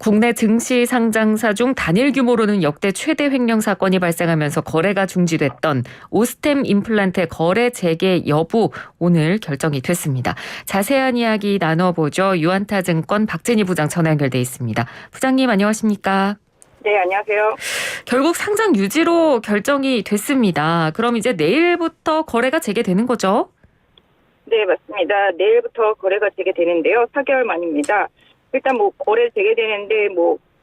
국내 증시 상장사 중 단일 규모로는 역대 최대 횡령 사건이 발생하면서 거래가 중지됐던 오스템 임플란트의 거래 재개 여부 오늘 결정이 됐습니다. 자세한 이야기 나눠보죠. 유안타증권 박진희 부장 전화 연결돼 있습니다. 부장님 안녕하십니까? 네, 안녕하세요. 결국 상장 유지로 결정이 됐습니다. 그럼 이제 내일부터 거래가 재개되는 거죠? 네, 맞습니다. 내일부터 거래가 재개되는데요. 4개월 만입니다. 일단 거래 재개되는데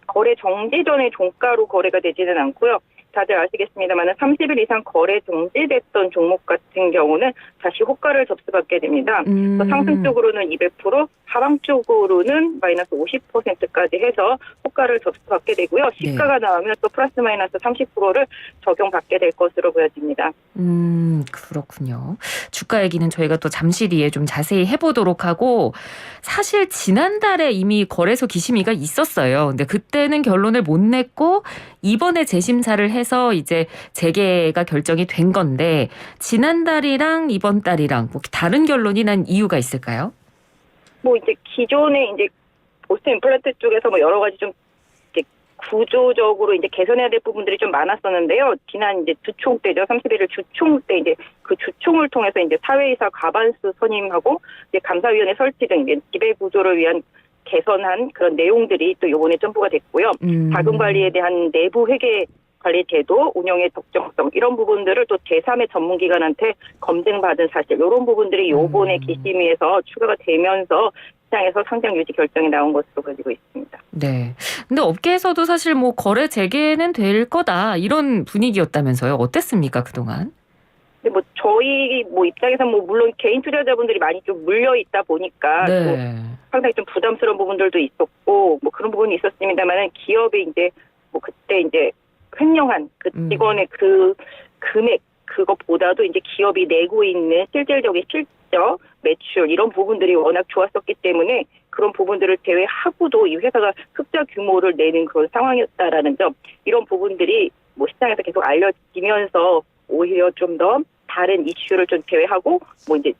거래 정지 전에 종가로 거래가 되지는 않고요. 다들 아시겠습니다만 30일 이상 거래 정지됐던 종목 같은 경우는 다시 호가를 접수받게 됩니다. 상승 쪽으로는 200%, 하방 쪽으로는 마이너스 50%까지 해서 호가를 접수받게 되고요. 시가가 나오면 또 플러스 마이너스 30%를 적용받게 될 것으로 보여집니다. 그렇군요. 주가 얘기는 저희가 또 잠시 뒤에 좀 자세히 해보도록 하고, 사실 지난달에 이미 거래소 기심위가 있었어요. 근데 그때는 결론을 못 냈고 이번에 재심사를 해서 이제 재개가 결정이 된 건데, 지난달이랑 이번 달이랑 다른 결론이 난 이유가 있을까요? 이제 기존에 이제 오스템 임플란트 쪽에서 여러 가지 좀 구조적으로 이제 개선해야 될 부분들이 좀 많았었는데요. 지난 이제 주총 때죠. 31일 주총 때 이제 그 주총을 통해서 이제 사회이사 과반수 선임하고 이제 감사위원회 설치 등 이제 지배 구조를 위한 개선한 그런 내용들이 또 이번에 첨부가 됐고요. 자금 관리에 대한 내부 회계 관리 제도, 운영의 적정성 이런 부분들을 또 제3의 전문기관한테 검증받은 사실 이런 부분들이 이번에 기심위에서 추가가 되면서 시장에서 상장 유지 결정이 나온 것으로 보여지고 있습니다. 네. 근데 업계에서도 사실 거래 재개는 될 거다 이런 분위기였다면서요. 어땠습니까 그동안? 근데 저희 입장에서 물론 개인 투자자분들이 많이 좀 물려 있다 보니까 또 상당히 좀 부담스러운 부분들도 있었고 그런 부분이 있었습니다만은 기업이 이제 그때 이제 횡령한 그 직원의 그 금액 그것보다도 이제 기업이 내고 있는 실질적인 실적, 매출 이런 부분들이 워낙 좋았었기 때문에 그런 부분들을 제외하고도 이 회사가 흑자 규모를 내는 그런 상황이었다라는 점, 이런 부분들이 시장에서 계속 알려지면서 오히려 좀 더 다른 이슈를 좀 제외하고 이제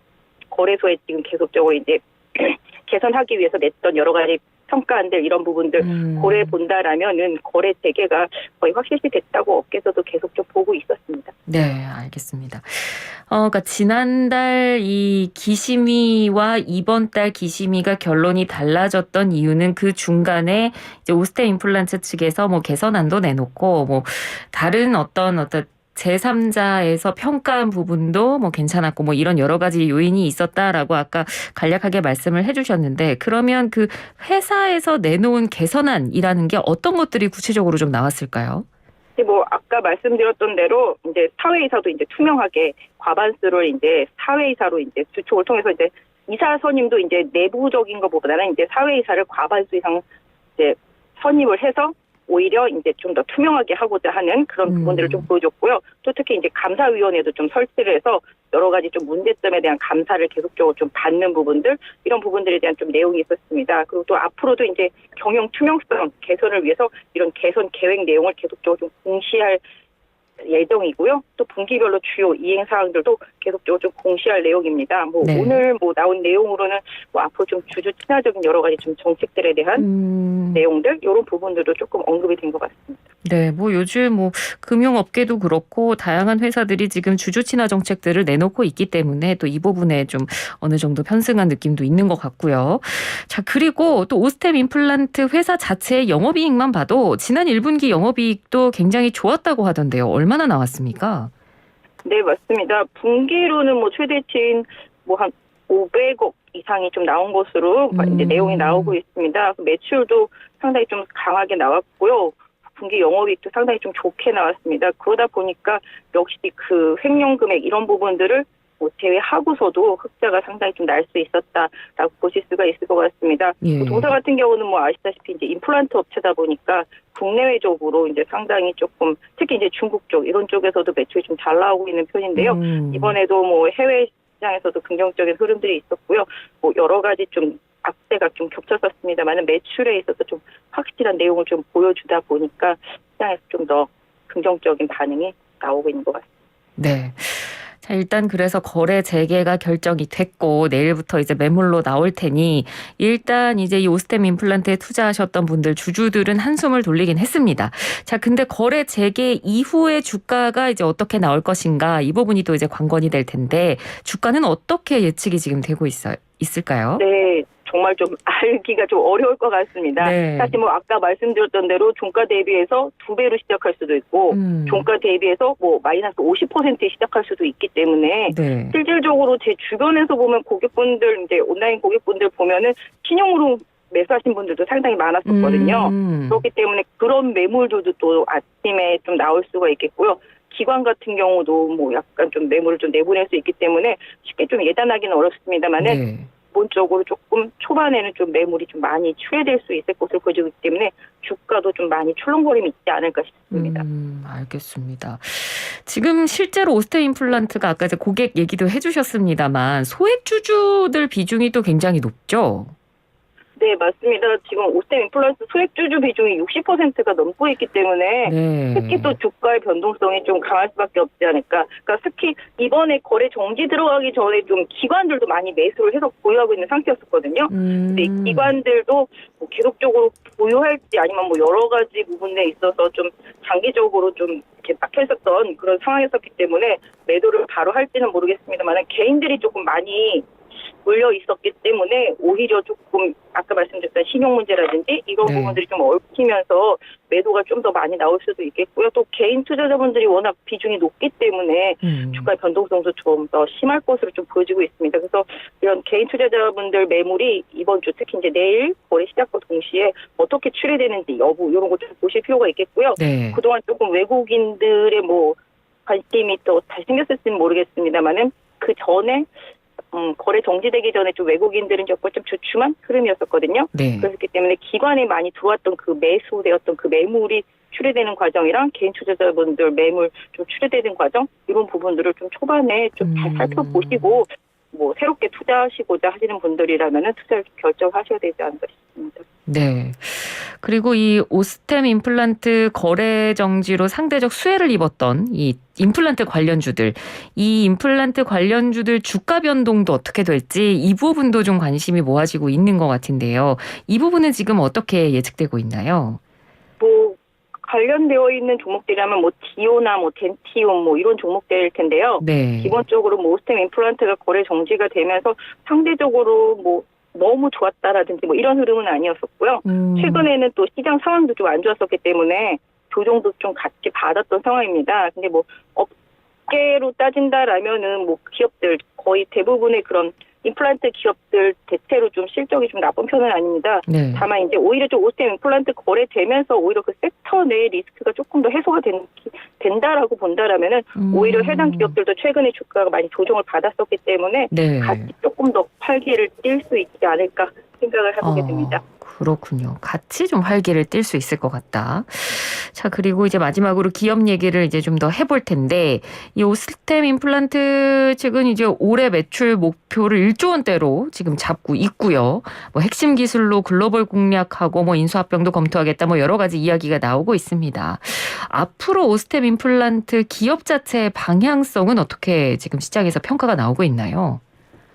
거래소에 지금 계속적으로 이제 개선하기 위해서 냈던 여러 가지 평가안들 이런 부분들 고려해 본다라면은 거래 재개가 거의 확실시 됐다고 업계에서도 계속 좀 보고 있었습니다. 네, 알겠습니다. 그러니까 지난달 이 기심위와 이번 달 기심위가 결론이 달라졌던 이유는 그 중간에 이제 오스템 임플란트 측에서 개선안도 내놓고 다른 어떤 제3자에서 평가한 부분도 괜찮았고 이런 여러 가지 요인이 있었다라고 아까 간략하게 말씀을 해주셨는데, 그러면 그 회사에서 내놓은 개선안이라는 게 어떤 것들이 구체적으로 좀 나왔을까요? 아까 말씀드렸던 대로 이제 사회이사도 이제 투명하게 과반수를 이제 사회이사로 이제 주총을 통해서 이제 이사 선임도 이제 내부적인 것보다는 이제 사회이사를 과반수 이상 이제 선임을 해서 오히려 이제 좀 더 투명하게 하고자 하는 그런 부분들을 좀 보여줬고요. 또 특히 이제 감사위원회도 좀 설치를 해서 여러 가지 좀 문제점에 대한 감사를 계속적으로 좀 받는 부분들, 이런 부분들에 대한 좀 내용이 있었습니다. 그리고 또 앞으로도 이제 경영 투명성 개선을 위해서 이런 개선 계획 내용을 계속적으로 좀 공시할 예정이고요. 또 분기별로 주요 이행 사항들도 계속적으로 좀 공시할 내용입니다. 오늘 나온 내용으로는 앞으로 좀 주주 친화적인 여러 가지 좀 정책들에 대한 내용들, 이런 부분들도 조금 언급이 된 것 같습니다. 네, 요즘 금융업계도 그렇고 다양한 회사들이 지금 주주 친화 정책들을 내놓고 있기 때문에 또 이 부분에 좀 어느 정도 편승한 느낌도 있는 것 같고요. 자, 그리고 또 오스템 임플란트 회사 자체의 영업이익만 봐도 지난 1분기 영업이익도 굉장히 좋았다고 하던데요. 얼마나 나왔습니까? 네, 맞습니다. 분기로는 최대치인 한 500억 이상이 좀 나온 것으로 이제 내용이 나오고 있습니다. 매출도 상당히 좀 강하게 나왔고요. 분기 영업이익도 상당히 좀 좋게 나왔습니다. 그러다 보니까 역시 그 횡령 금액 이런 부분들을 제외하고서도 흑자가 상당히 좀 날 수 있었다라고 보실 수가 있을 것 같습니다. 동사 같은 경우는 아시다시피 이제 임플란트 업체다 보니까 국내외적으로 이제 상당히 조금 특히 이제 중국 쪽 이런 쪽에서도 매출이 좀 잘 나오고 있는 편인데요. 이번에도 해외 시장에서도 긍정적인 흐름들이 있었고요. 여러 가지 좀 악재가 좀 겹쳤었습니다만 매출에 있어서 좀 확실한 내용을 좀 보여주다 보니까 시장에서 좀 더 긍정적인 반응이 나오고 있는 것 같습니다. 네. 자, 일단 그래서 거래 재개가 결정이 됐고 내일부터 이제 매물로 나올 테니 일단 이제 이 오스템 임플란트에 투자하셨던 분들 주주들은 한숨을 돌리긴 했습니다. 자, 근데 거래 재개 이후에 주가가 이제 어떻게 나올 것인가 이 부분이 또 이제 관건이 될 텐데 주가는 어떻게 예측이 지금 되고 있을까요? 네, 정말 좀 알기가 좀 어려울 것 같습니다. 네. 사실 뭐 아까 말씀드렸던 대로 종가 대비해서 2배로 시작할 수도 있고 종가 대비해서 뭐 마이너스 50%에 시작할 수도 있기 때문에 네. 실질적으로 제 주변에서 보면 고객분들 이제 온라인 고객분들 보면은 신용으로 매수하신 분들도 상당히 많았었거든요. 그렇기 때문에 그런 매물들도 또 아침에 좀 나올 수가 있겠고요. 기관 같은 경우도 뭐 약간 좀 매물을 좀 내보낼 수 있기 때문에 쉽게 좀 예단하기는 어렵습니다만은 네. 기본적으로 조금 초반에는 좀 매물이 좀 많이 출회될 수 있을 것으로 보여지기 때문에 주가도 좀 많이 출렁거림이 있지 않을까 싶습니다. 알겠습니다. 지금 실제로 오스템 임플란트가 아까 이제 고객 얘기도 해주셨습니다만 소액 주주들 비중이 또 굉장히 높죠? 네, 맞습니다. 지금 오스템 임플란트 소액주주 비중이 60%가 넘고 있기 때문에 네. 특히 또 주가의 변동성이 좀 강할 수밖에 없지 않을까. 그러니까 특히 이번에 거래 정지 들어가기 전에 좀 기관들도 많이 매수를 해서 보유하고 있는 상태였었거든요. 근데 이 기관들도 뭐 계속적으로 보유할지 아니면 뭐 여러 가지 부분에 있어서 좀 장기적으로 좀 이렇게 막혀있었던 그런 상황이었기 때문에 매도를 바로 할지는 모르겠습니다만 개인들이 조금 많이 몰려 있었기 때문에 오히려 조금 아까 말씀드렸던 신용 문제라든지 이런 네. 부분들이 좀 얽히면서 매도가 좀 더 많이 나올 수도 있겠고요. 또 개인 투자자분들이 워낙 비중이 높기 때문에 주가 변동성도 좀 더 심할 것으로 좀 보여지고 있습니다. 그래서 이런 개인 투자자분들 매물이 이번 주 특히 이제 내일 거래 시작과 동시에 어떻게 출회되는지 여부 이런 거 좀 보실 필요가 있겠고요. 네. 그동안 조금 외국인들의 뭐 관심이 또 다시 생겼을지는 모르겠습니다만은 그 전에 거래 정지되기 전에 좀 외국인들은 조금 좀 주춤한 흐름이었었거든요. 네. 그렇기 때문에 기관에 많이 들어왔던 그 매수되었던 그 매물이 출회되는 과정이랑 개인 투자자분들 매물 좀 출회되는 과정 이런 부분들을 좀 초반에 좀 잘 살펴보시고 뭐 새롭게 투자하시고자 하시는 분들이라면은 투자를 결정하셔야 되지 않을까 싶습니다. 네. 그리고 이 오스템 임플란트 거래 정지로 상대적 수혜를 입었던 이 임플란트 관련주들, 이 임플란트 관련주들 주가 변동도 어떻게 될지 이 부분도 좀 관심이 모아지고 있는 것 같은데요. 이 부분은 지금 어떻게 예측되고 있나요? 뭐 관련되어 있는 종목들이라면 뭐 디오나 뭐 덴티움 뭐 이런 종목들일 텐데요. 네. 기본적으로 뭐 오스템 임플란트가 거래 정지가 되면서 상대적으로 뭐 너무 좋았다라든지 뭐 이런 흐름은 아니었었고요. 최근에는 또 시장 상황도 좀 안 좋았었기 때문에 조정도 좀 같이 받았던 상황입니다. 근데 뭐 업계로 따진다라면은 뭐 기업들 거의 대부분의 그런 임플란트 기업들 대체로 좀 실적이 좀 나쁜 편은 아닙니다. 네. 다만 이제 오히려 좀 오스템 임플란트 거래되면서 오히려 그 섹터 내 리스크가 조금 더 해소가 된다라고 본다라면은 오히려 해당 기업들도 최근에 주가가 많이 조정을 받았었기 때문에 네. 같이 조금 더 활기를 띨 수 있지 않을까 생각을 해보게 됩니다. 그렇군요. 같이 좀 활기를 띨 수 있을 것 같다. 자, 그리고 이제 마지막으로 기업 얘기를 이제 좀 더 해볼 텐데, 이 오스템 임플란트 측은 이제 올해 매출 목표를 1조 원대로 지금 잡고 있고요. 뭐 핵심 기술로 글로벌 공략하고 뭐 인수합병도 검토하겠다 뭐 여러 가지 이야기가 나오고 있습니다. 앞으로 오스템 임플란트 기업 자체의 방향성은 어떻게 지금 시장에서 평가가 나오고 있나요?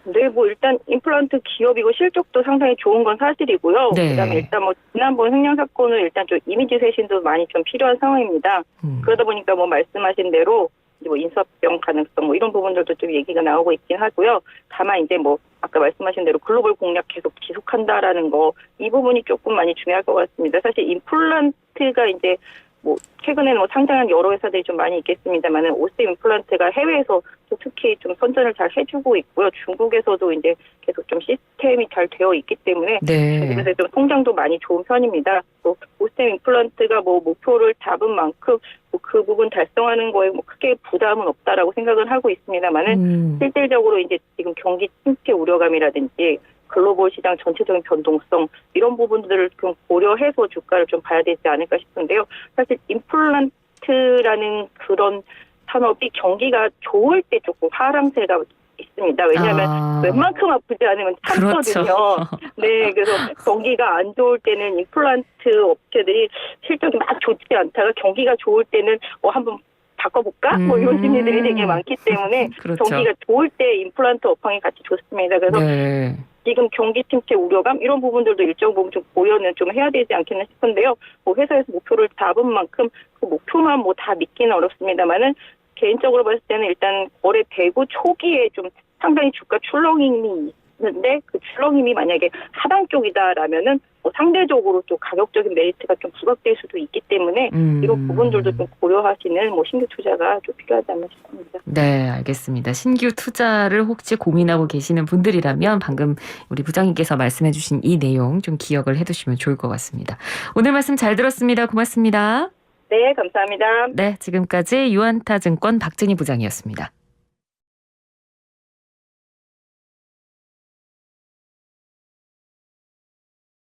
네, 뭐 일단 임플란트 기업이고 실적도 상당히 좋은 건 사실이고요. 네. 그다음에 일단 뭐 지난번 횡령 사건은 일단 좀 이미지 쇄신도 많이 좀 필요한 상황입니다. 그러다 보니까 뭐 말씀하신 대로 이제 뭐 인수합병 가능성 뭐 이런 부분들도 좀 얘기가 나오고 있긴 하고요. 다만 이제 뭐 아까 말씀하신 대로 글로벌 공략 계속 지속한다라는 거 이 부분이 조금 많이 중요할 것 같습니다. 사실 임플란트가 이제 뭐 최근에는 뭐 상장한 여러 회사들이 좀 많이 있겠습니다만은 오스템 임플란트가 해외에서 특히 좀 선전을 잘 해주고 있고요. 중국에서도 이제 계속 좀 시스템이 잘 되어 있기 때문에 네. 중국에서 좀 성장도 많이 좋은 편입니다. 또 오스템 임플란트가 뭐 목표를 잡은 만큼 뭐 그 부분 달성하는 거에 뭐 크게 부담은 없다라고 생각을 하고 있습니다만은 실질적으로 이제 지금 경기 침체 우려감이라든지 글로벌 시장 전체적인 변동성 이런 부분들을 좀 고려해서 주가를 좀 봐야 되지 않을까 싶은데요. 사실 임플란트라는 그런 산업이 경기가 좋을 때 조금 하락세가 있습니다. 왜냐하면 웬만큼 아프지 않으면 참거든요. 그렇죠. 네, 그래서 경기가 안 좋을 때는 임플란트 업체들이 실적이 막 좋지 않다가 경기가 좋을 때는 한번 바꿔볼까? 뭐 이런 심리들이 되게 많기 때문에 그렇죠. 경기가 좋을 때 임플란트 업황이 같이 좋습니다. 그래서 네. 지금 경기 침체 우려감 이런 부분들도 일정 부분 좀 고려는 좀 해야 되지 않겠나 싶은데요. 뭐 회사에서 목표를 잡은 만큼 그 목표만 뭐 다 믿기는 어렵습니다만은 개인적으로 봤을 때는 일단 거래되고 초기에 좀 상당히 주가 출렁임이 있는데 그 출렁임이 만약에 하방 쪽이다라면은 뭐 상대적으로 또 가격적인 메리트가 좀 부각될 수도 있기 때문에 이런 부분들도 좀 고려하시는 뭐 신규 투자가 좀 필요하지 않나 싶습니다. 네, 알겠습니다. 신규 투자를 혹시 고민하고 계시는 분들이라면 방금 우리 부장님께서 말씀해 주신 이 내용 좀 기억을 해두시면 좋을 것 같습니다. 오늘 말씀 잘 들었습니다. 고맙습니다. 네, 감사합니다. 네, 지금까지 유안타증권 박진희 부장이었습니다.